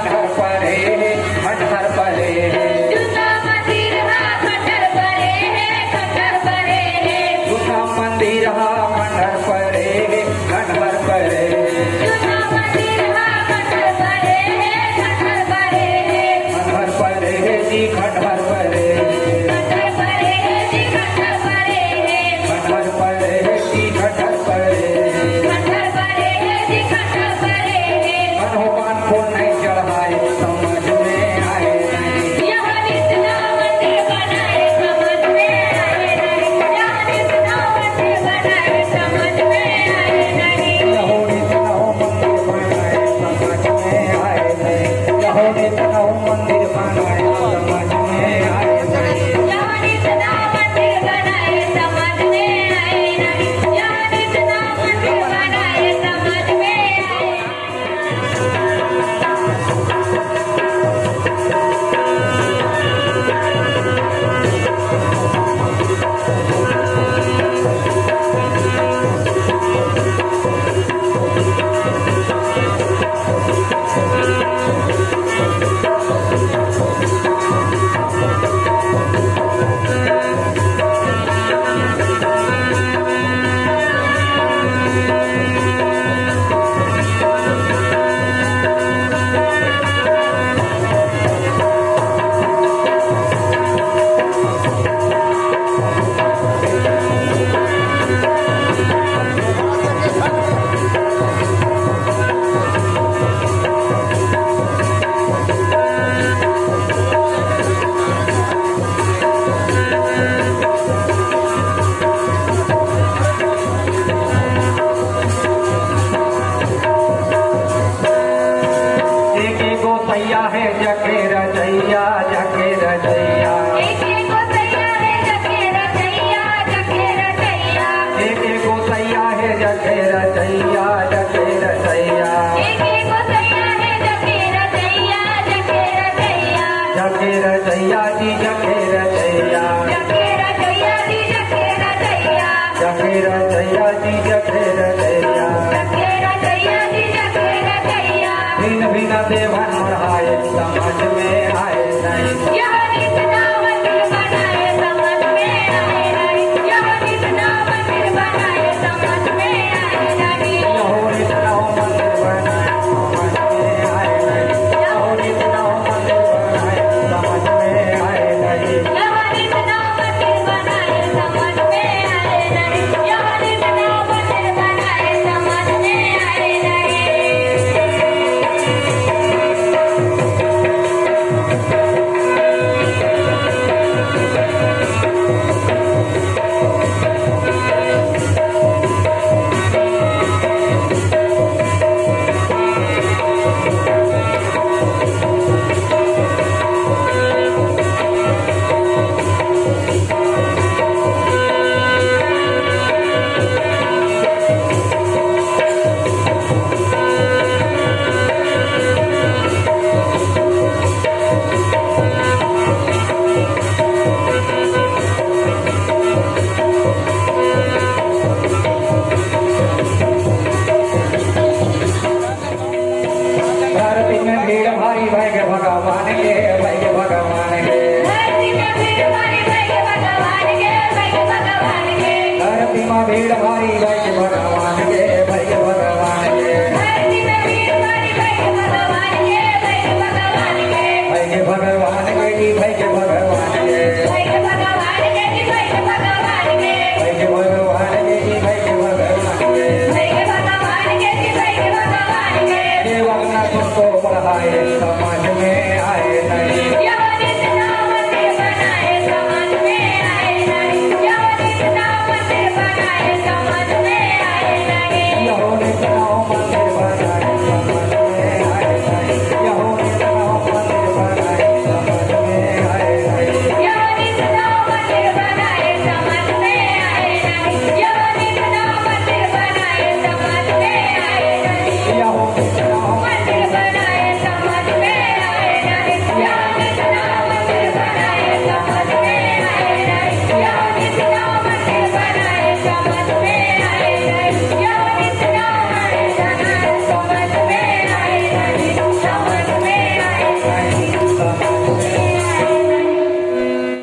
खंडहर परे खंडहर परे जूना मंदिर हा खंडहर परे खंडहर परे जूना मंदिर हा खंडहर परे खंडहर परे जूना मंदिर हा खंडहर परे खंडहर परे खंडहर परे जी खंडहर परे खंडहर परे जी खंडहर परे खंडहर परे जी खंडहर परे खंडहर परे जी खंडहर परे मनोकान को नहीं चढ़ाए समझ में आए नहीं यहाँ जितना मंदिर बनाए समझ में आए नहीं यहाँ जितना मंदिर बनाए समझ में आए नहीं यहों इतना मंदिर बनाए समझ में आए नहीं यहों इतना मंदिर बनाए समझ में आए नहीं यहाँ जितना मंदिर बनाए समझ में आए नहीं यहाँ जितना मंदिर बनाए समझ में आए सैया है जके रजैया जके रजैया एक को सैया है जके रचैया जके रचैया एक को सैया है जके रजैया जके रजैया एक को सैया है जके रचैया जके रचैया जके रजैया जी जके रजैया जके रचैया जी जके रचैया जके रजैया जी जके रजैया जके रचैया जी जके रचैया भिन्न भिन्न देवन मढ़ाए समझ में आए नहीं यहाँ जितना मंदिर बनाए समझ में आए नहीं यहाँ जितना मंदिर बनाए समझ में आए नहीं यहों इतना मंदिर बनाए समझ में आए नहीं यहों इतना मंदिर बनाए समझ में आए नहीं यहाँ जितना मंदिर बनाए समझ में आए नहीं यहाँ जितना मंदिर बनाए समझ में आए नहीं धरती में भीड़ भारी भय के भगवान के भय के भगवान के धरती में भीड़ भारी भय के भगवान के भय के भगवान के धरती में भीड़ भारी भय के भगवान के भय के भगवान के धरती में भीड़ भारी भय के भगवान के भय के भगवान के भय के भगवान के जी भय के भगवान के भय के भगवान के जी भय के भगवान के भय के भगवान के जी भय के भगवान के भय के भगवान के जी भय के भगवान के देवक न तुमको बढ़ाए